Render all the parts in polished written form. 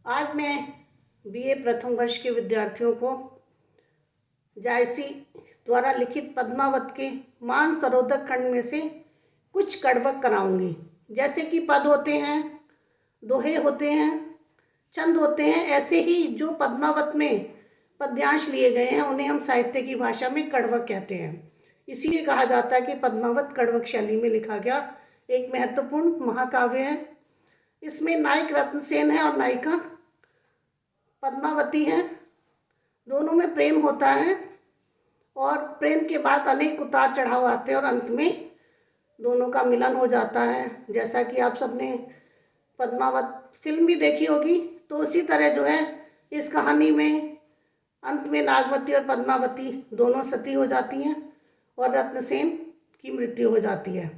आज मैं बीए प्रथम वर्ष के विद्यार्थियों को जायसी द्वारा लिखित पद्मावत के मानसरोधक खंड में से कुछ कड़वक कराऊंगी। जैसे कि पद होते हैं, दोहे होते हैं, छंद होते हैं, ऐसे ही जो पद्मावत में पद्यांश लिए गए हैं उन्हें हम साहित्य की भाषा में कड़वक कहते हैं। इसीलिए कहा जाता है कि पद्मावत कड़वक शैली में लिखा गया एक महत्वपूर्ण महाकाव्य है। इसमें नायक रत्नसेन है और नायिका पद्मावती है। दोनों में प्रेम होता है और प्रेम के बाद अनेक उतार चढ़ाव आते हैं और अंत में दोनों का मिलन हो जाता है। जैसा कि आप सबने पद्मावत फिल्म भी देखी होगी, तो उसी तरह जो है इस कहानी में अंत में नागवती और पद्मावती दोनों सती हो जाती हैं और रत्नसेन की मृत्यु हो जाती है।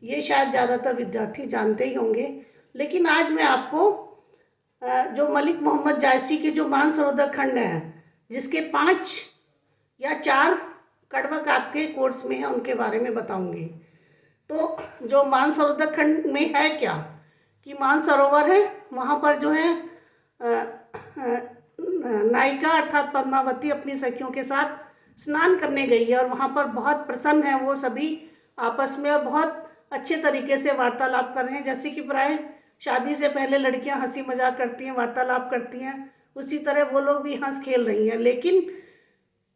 ये शायद ज़्यादातर विद्यार्थी जानते ही होंगे, लेकिन आज मैं आपको जो मलिक मोहम्मद जायसी के जो मानसरोवर खंड है, जिसके 5 या 4 कड़वक आपके कोर्स में है, उनके बारे में बताऊंगी। तो जो मानसरोवर खंड में है क्या कि मानसरोवर है, वहाँ पर जो है नायिका अर्थात पद्मावती अपनी सखियों के साथ स्नान करने गई है और वहाँ पर बहुत प्रसन्न है वो सभी आपस में और बहुत अच्छे तरीके से वार्तालाप कर रहे हैं। जैसे कि प्राय शादी से पहले लड़कियां हंसी मजाक करती हैं, वार्तालाप करती हैं, उसी तरह वो लोग भी हंस खेल रही हैं। लेकिन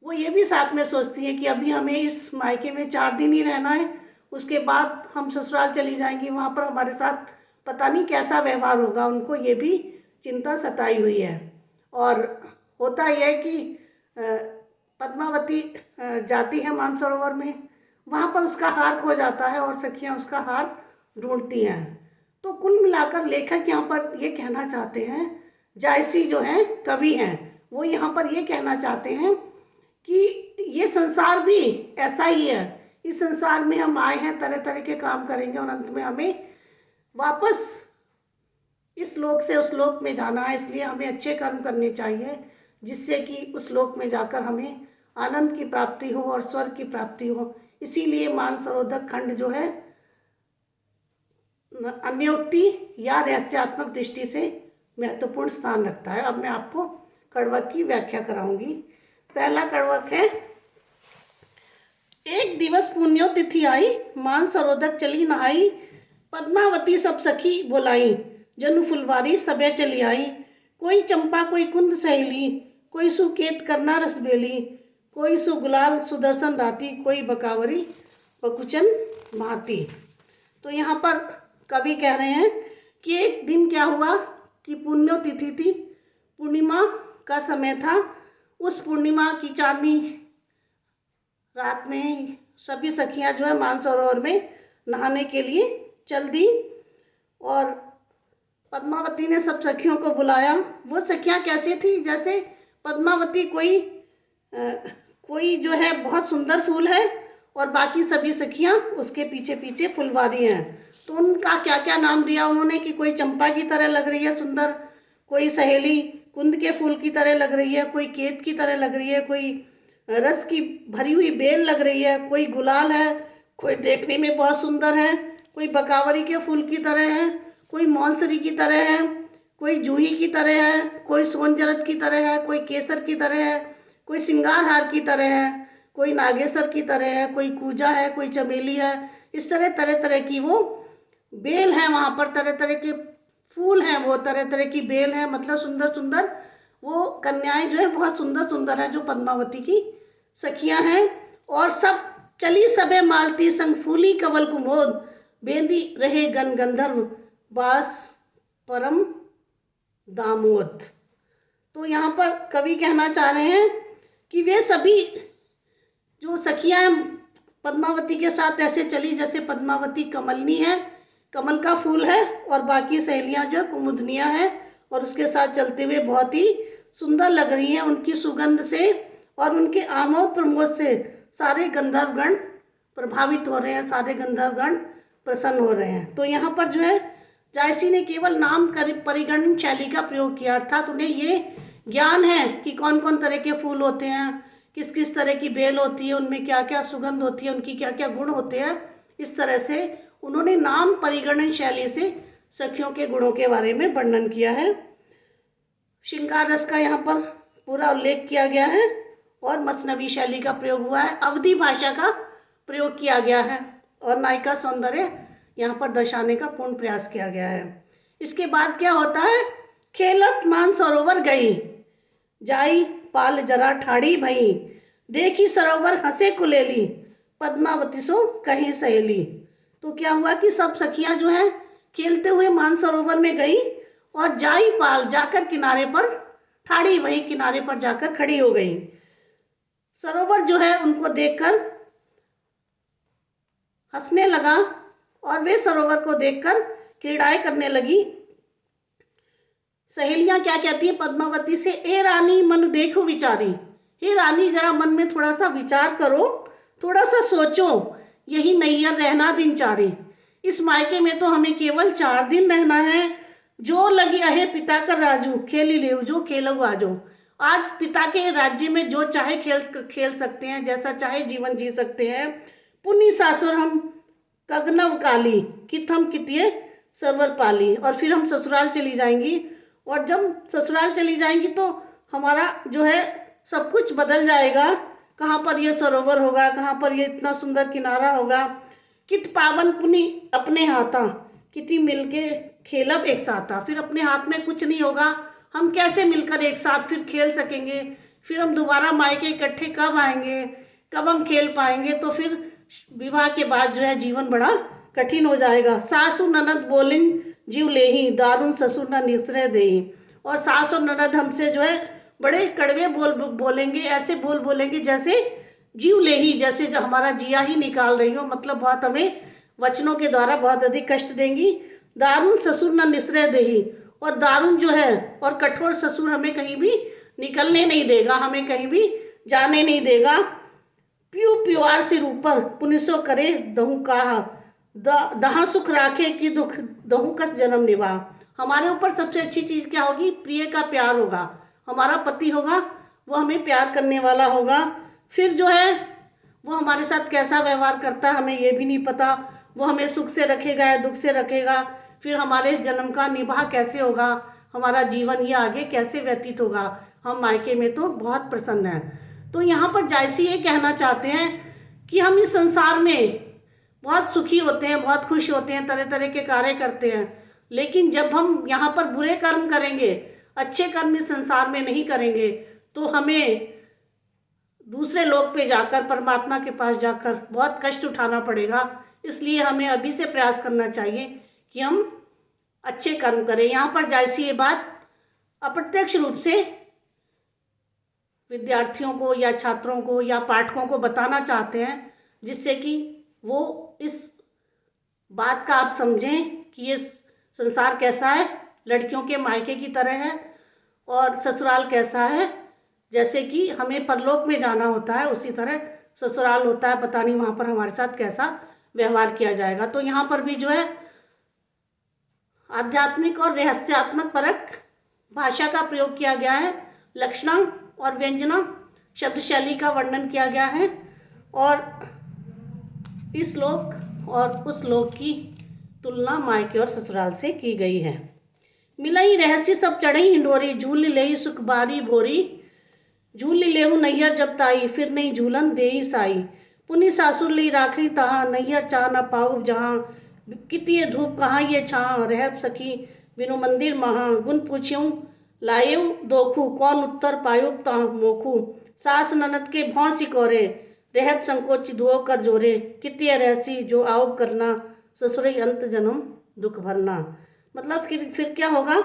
वो ये भी साथ में सोचती हैं कि अभी हमें इस मायके में 4 दिन ही रहना है, उसके बाद हम ससुराल चली जाएंगी, वहाँ पर हमारे साथ पता नहीं कैसा व्यवहार होगा। उनको ये भी चिंता सताई हुई है। और होता यह है कि पद्मावती जाती है मानसरोवर में, वहाँ पर उसका हार खो जाता है और सखियाँ उसका हार ढूंढती हैं। तो कुल मिलाकर लेखक यहाँ पर ये कहना चाहते हैं, जायसी जो हैं कवि हैं, वो यहाँ पर ये कहना चाहते हैं कि ये संसार भी ऐसा ही है। इस संसार में हम आए हैं, तरह तरह के काम करेंगे और अंत में हमें वापस इस लोक से उस लोक में जाना है। इसलिए हमें अच्छे कर्म करने चाहिए, जिससे कि उस लोक में जाकर हमें आनंद की प्राप्ति हो और स्वर्ग की प्राप्ति हो। इसीलिए मानसरोवर खंड जो है अन्योक्ति या रहस्यात्मक दृष्टि से महत्वपूर्ण स्थान रखता है। अब मैं आपको कड़वक की व्याख्या कराऊंगी। पहला कड़वक है, एक दिवस पुण्यो तिथि आई, मानसरोवर चली नहाई, पद्मावती सब सखी बोलाई, जनु फुलवारी सबे चली आई, कोई चंपा कोई कुंद सहेली, कोई सुकेत करना रसबेली, कोई सुगुलाल सुदर्शन राती, कोई बकावरी बकुचन भांति। तो यहाँ पर कवि कह रहे हैं कि एक दिन क्या हुआ कि पुण्यो तिथि थी, पूर्णिमा का समय था। उस पूर्णिमा की चांदनी रात में सभी सखियां जो है मानसरोवर में नहाने के लिए चल दी और पद्मावती ने सब सखियों को बुलाया। वो सखियां कैसी थी, जैसे पद्मावती कोई जो है बहुत सुंदर फूल है और बाकी सभी सखियां उसके पीछे पीछे फुलवारी हैं। तो उनका क्या क्या नाम दिया उन्होंने कि कोई चंपा की तरह लग रही है सुंदर, कोई सहेली कुंद के फूल की तरह लग रही है, कोई केत की तरह लग रही है, कोई रस की भरी हुई बेल लग रही है, कोई गुलाल है, कोई देखने में बहुत सुंदर है, कोई बकावरी के फूल की तरह है, कोई मौनसरी की तरह है, कोई जूही की तरह है, कोई सोनजरद की तरह है, कोई केसर की तरह है, कोई सिंगार हार की तरह है, कोई नागेसर की तरह है, कोई कूजा है, कोई चमेली है। इस तरह तरह की वो बेल है, वहाँ पर तरह तरह के फूल हैं, वो तरह तरह की बेल है, मतलब सुंदर सुंदर वो कन्याएं जो है बहुत सुंदर सुंदर है जो पद्मावती की सखियां हैं। और सब चली सबे मालती संग फूली कवल कुमोद, बेंदी रहे गन गंधर्व बास परम दामोद। तो यहाँ पर कवि कहना चाह रहे हैं कि वे सभी जो सखियां पद्मावती के साथ ऐसे चली जैसे पद्मावती कमलनी है, कमल का फूल है, और बाकी सहेलियां जो कुमुदनियां हैं और उसके साथ चलते हुए बहुत ही सुंदर लग रही हैं। उनकी सुगंध से और उनके आमोद प्रमोद से सारे गंधर्वगण प्रभावित हो रहे हैं, सारे गंधर्वगण प्रसन्न हो रहे हैं। तो यहाँ पर जो है जायसी ने केवल नाम परिगणन शैली का प्रयोग किया, अर्थात उन्हें ये ज्ञान है कि कौन कौन तरह के फूल होते हैं, किस किस तरह की बेल होती है, उनमें क्या क्या सुगंध होती है, उनकी क्या क्या गुण होते हैं। इस तरह से उन्होंने नाम परिगणन शैली से सखियों के गुणों के बारे में वर्णन किया है। श्रृंगार रस का यहाँ पर पूरा उल्लेख किया गया है और मसनवी शैली का प्रयोग हुआ है, अवधी भाषा का प्रयोग किया गया है और नायिका सौंदर्य यहाँ पर दर्शाने का पूर्ण प्रयास किया गया है। इसके बाद क्या होता है, खेलत मान सरोवर गई, जाई पाल जरा ठाड़ी भई, देखी सरोवर हंसे कुलेली, पद्मावती सो कहीं सहेली। तो क्या हुआ कि सब सखियां जो हैं खेलते हुए मानसरोवर में गई और जाई पाल जाकर किनारे पर ठाड़ी वही किनारे पर जाकर खड़ी हो गई। सरोवर जो है उनको देखकर हंसने लगा और वे सरोवर को देखकर क्रीड़ाएं करने लगी। सहेलियां क्या कहती है पद्मावती से, ए रानी मन देखो विचारी, हे रानी जरा मन में थोड़ा सा विचार करो, थोड़ा सा सोचो, यही नैहर रहना दिन चारी, इस मायके में तो हमें केवल 4 दिन रहना है। जो लगी अहे पिता का राजू, खेली ले जो खेलो आजो। आज पिता के राज्य में जो चाहे खेल सकते हैं, जैसा चाहे जीवन जी सकते हैं। पुनी सासुर हम कगनव काली, कित हम कितिये सरवर पाली। और फिर हम ससुराल चली जाएंगी, और जब ससुराल चली जाएंगी तो हमारा जो है सब कुछ बदल जाएगा। कहाँ पर ये सरोवर होगा, कहाँ पर ये इतना सुंदर किनारा होगा। कित पावन पुनि अपने हाथा, किति मिलके खेलब एक साथा। फिर अपने हाथ में कुछ नहीं होगा, हम कैसे मिलकर एक साथ फिर खेल सकेंगे। फिर हम दोबारा मायके इकट्ठे कब आएंगे, कब हम खेल पाएंगे। तो फिर विवाह के बाद जो है जीवन बड़ा कठिन हो जाएगा। सासु ननद बोलिन जीव लेही, दारुण ससुर न निसरे देही। और सास और ननद हमसे जो है बड़े कड़वे बोलेंगे, ऐसे बोलेंगे जैसे जीव ले ही, जैसे जो हमारा जिया ही निकाल रही हो। मतलब बहुत हमें वचनों के द्वारा बहुत अधिक कष्ट देंगी। दारुण ससुर न निसरे देही, और दारुण जो है और कठोर ससुर हमें कहीं भी निकलने नहीं देगा, हमें कहीं भी जाने नहीं देगा। प्यू प्युआर सिर ऊपर पुनिसो करे दहु कहा, दहा सुख राखे कि दुख दहु कस जन्म निभा। हमारे ऊपर सबसे अच्छी चीज़ क्या होगी, प्रिय का प्यार होगा। हमारा पति होगा वो हमें प्यार करने वाला होगा। फिर जो है वो हमारे साथ कैसा व्यवहार करता है हमें ये भी नहीं पता। वो हमें सुख से रखेगा या दुख से रखेगा। फिर हमारे इस जन्म का निभाह कैसे होगा, हमारा जीवन ये आगे कैसे व्यतीत होगा। हम मायके में तो बहुत प्रसन्न हैं। तो यहाँ पर जायसी ये कहना चाहते हैं कि हम इस संसार में बहुत सुखी होते हैं, बहुत खुश होते हैं, तरह तरह के कार्य करते हैं। लेकिन जब हम यहाँ पर बुरे कर्म करेंगे, अच्छे कर्म इस संसार में नहीं करेंगे, तो हमें दूसरे लोक पे जाकर, परमात्मा के पास जाकर बहुत कष्ट उठाना पड़ेगा। इसलिए हमें अभी से प्रयास करना चाहिए कि हम अच्छे कर्म करें। यहाँ पर जैसी ये बात अप्रत्यक्ष रूप से विद्यार्थियों को या छात्रों को या पाठकों को बताना चाहते हैं, जिससे कि वो इस बात का आप समझें कि ये संसार कैसा है, लड़कियों के मायके की तरह है, और ससुराल कैसा है, जैसे कि हमें परलोक में जाना होता है उसी तरह ससुराल होता है। पता नहीं वहाँ पर हमारे साथ कैसा व्यवहार किया जाएगा। तो यहाँ पर भी जो है आध्यात्मिक और रहस्यात्मक परक भाषा का प्रयोग किया गया है। लक्षणा और व्यंजना शब्द शैली का वर्णन किया गया है, और इस लोक और उस लोक की तुलना मायके और ससुराल से की गई है। मिलई रहस्य सब चढ़ई हिंडोरी, झूल लेही सुख बारी भोरी, झूल लेहु नैहर जब ताई, फिर नहीं झूलन देही साई। पुनि सासुर ली राखी तहाँ, नैहर चाह न पाऊ जहाँ, कितिये धूप कहाँ ये छाँ, रहब सखी बिनु मंदिर महाँ। गुण पूछ्यूं लायऊ दोखू, कौन उत्तर पायु तहाँ मोखू। सास ननद के भौं सिकोरे, रहब संकोच धुओ कर जोरे, कितिये रहसी जो आओ करना, ससुरई अंत जन्म दुख भरना। मतलब फिर क्या होगा,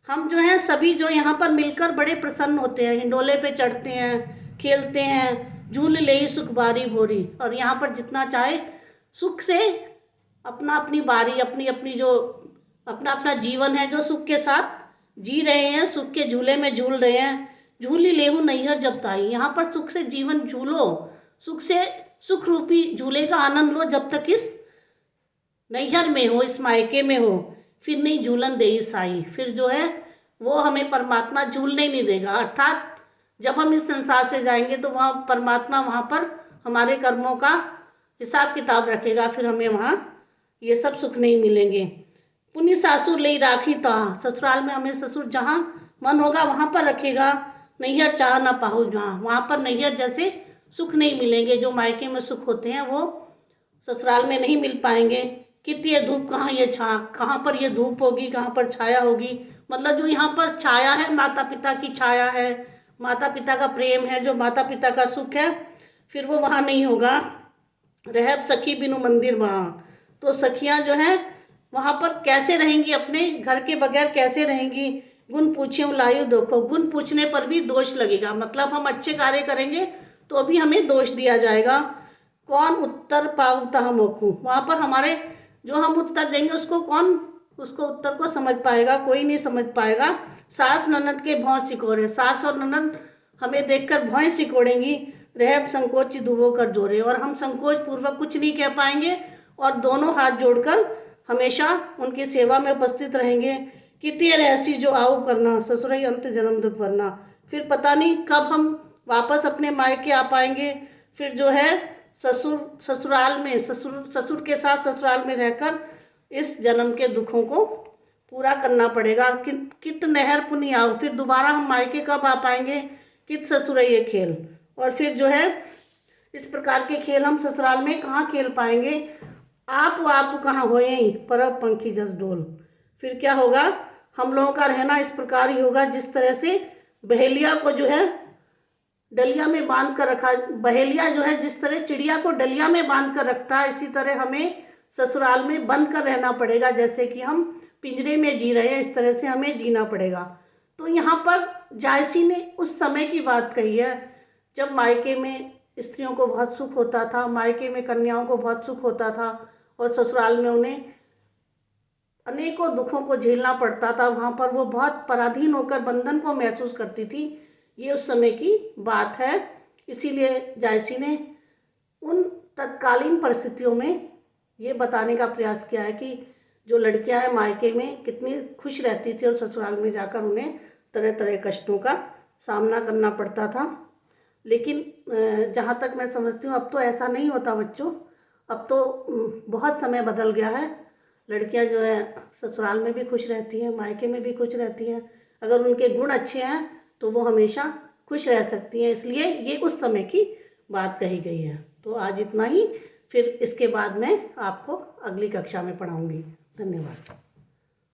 हम जो हैं सभी जो यहाँ पर मिलकर बड़े प्रसन्न होते हैं, हिंडोले पे चढ़ते हैं, खेलते हैं, झूल ले ही सुख बारी भोरी। और यहाँ पर जितना चाहे सुख से अपना अपनी बारी, अपनी अपनी जो अपना अपना जीवन है जो सुख के साथ जी रहे हैं, सुख के झूले में झूल रहे हैं। झूली लेहू नैहर जब ताई, यहाँ पर सुख से जीवन झूलो, सुख से सुख रूपी झूले का आनंद लो जब तक इस नैहर में हो, इस मायके में हो। फिर नहीं झूलन दे साई, फिर जो है वो हमें परमात्मा झूलने ही नहीं देगा। अर्थात जब हम इस संसार से जाएंगे तो वहाँ परमात्मा वहाँ पर हमारे कर्मों का हिसाब किताब रखेगा, फिर हमें वहाँ ये सब सुख नहीं मिलेंगे। पुनि सासुर ले राखी तहाँ, ससुराल में हमें ससुर जहाँ मन होगा वहाँ पर रखेगा, नैहर चाह ना पाहु जहाँ, वहाँ पर नैहर जैसे सुख नहीं मिलेंगे। जो मायके में सुख होते हैं वो ससुराल में नहीं मिल पाएंगे। कितनी ये धूप, कहाँ ये छा, कहाँ पर ये धूप होगी, कहाँ पर छाया होगी। मतलब जो यहाँ पर छाया है, माता पिता की छाया है, माता पिता का प्रेम है, जो माता पिता का सुख है, फिर वो वहाँ नहीं होगा। रहब सखी बिनु मंदिर वहाँ, तो सखियाँ जो हैं वहाँ पर कैसे रहेंगी, अपने घर के बगैर कैसे रहेंगी। गुण पूछ्यूं लायु देखो, गुण पूछने पर भी दोष लगेगा। मतलब हम अच्छे कार्य करेंगे तो भी हमें दोष दिया जाएगा। कौन उत्तर पावता हम ओखू, वहाँ पर हमारे जो हम उत्तर देंगे उसको कौन, उसको उत्तर को समझ पाएगा, कोई नहीं समझ पाएगा। सास ननद के भौं सिकोड़े, सास और ननद हमें देखकर भौं सिकोड़ेंगी। रहब संकोच दुबो कर जोरे, और हम संकोच पूर्वक कुछ नहीं कह पाएंगे और दोनों हाथ जोड़कर हमेशा उनकी सेवा में उपस्थित रहेंगे। कितनी ऐसी जो आऊ करना, ससुरई अंत जन्म दुख भरना। फिर पता नहीं कब हम वापस अपने मायके आ पाएंगे। फिर जो है ससुराल में ससुर के साथ ससुराल में रहकर इस जन्म के दुखों को पूरा करना पड़ेगा। कित नहर पुनि आओ, फिर दोबारा हम मायके कब आ पाएंगे। कित ससुर ये खेल, और फिर जो है इस प्रकार के खेल हम ससुराल में कहाँ खेल पाएंगे। आप कहाँ होए ही परब पंखी जस डोल। फिर क्या होगा, हम लोगों का रहना इस प्रकार ही होगा जिस तरह से बहेलिया को जो है डलिया में बांध कर रखा, बहेलिया जो है जिस तरह चिड़िया को डलिया में बांध कर रखता है, इसी तरह हमें ससुराल में बंद कर रहना पड़ेगा। जैसे कि हम पिंजरे में जी रहे हैं, इस तरह से हमें जीना पड़ेगा। तो यहाँ पर जायसी ने उस समय की बात कही है जब मायके में स्त्रियों को बहुत सुख होता था, मायके में कन्याओं को बहुत सुख होता था और ससुराल में उन्हें अनेकों दुखों को झेलना पड़ता था। वहाँ पर वो बहुत पराधीन होकर बंधन को महसूस करती थी। ये उस समय की बात है। इसीलिए जायसी ने उन तत्कालीन परिस्थितियों में ये बताने का प्रयास किया है कि जो लड़कियां हैं मायके में कितनी खुश रहती थी और ससुराल में जाकर उन्हें तरह तरह कष्टों का सामना करना पड़ता था। लेकिन जहाँ तक मैं समझती हूँ अब तो ऐसा नहीं होता बच्चों। अब तो बहुत समय बदल गया है। लड़कियां जो है ससुराल में भी खुश रहती हैं, मायके में भी खुश रहती हैं। अगर उनके गुण अच्छे हैं तो वो हमेशा खुश रह सकती हैं। इसलिए ये उस समय की बात कही गई है। तो आज इतना ही, फिर इसके बाद मैं आपको अगली कक्षा में पढ़ाऊँगी। धन्यवाद।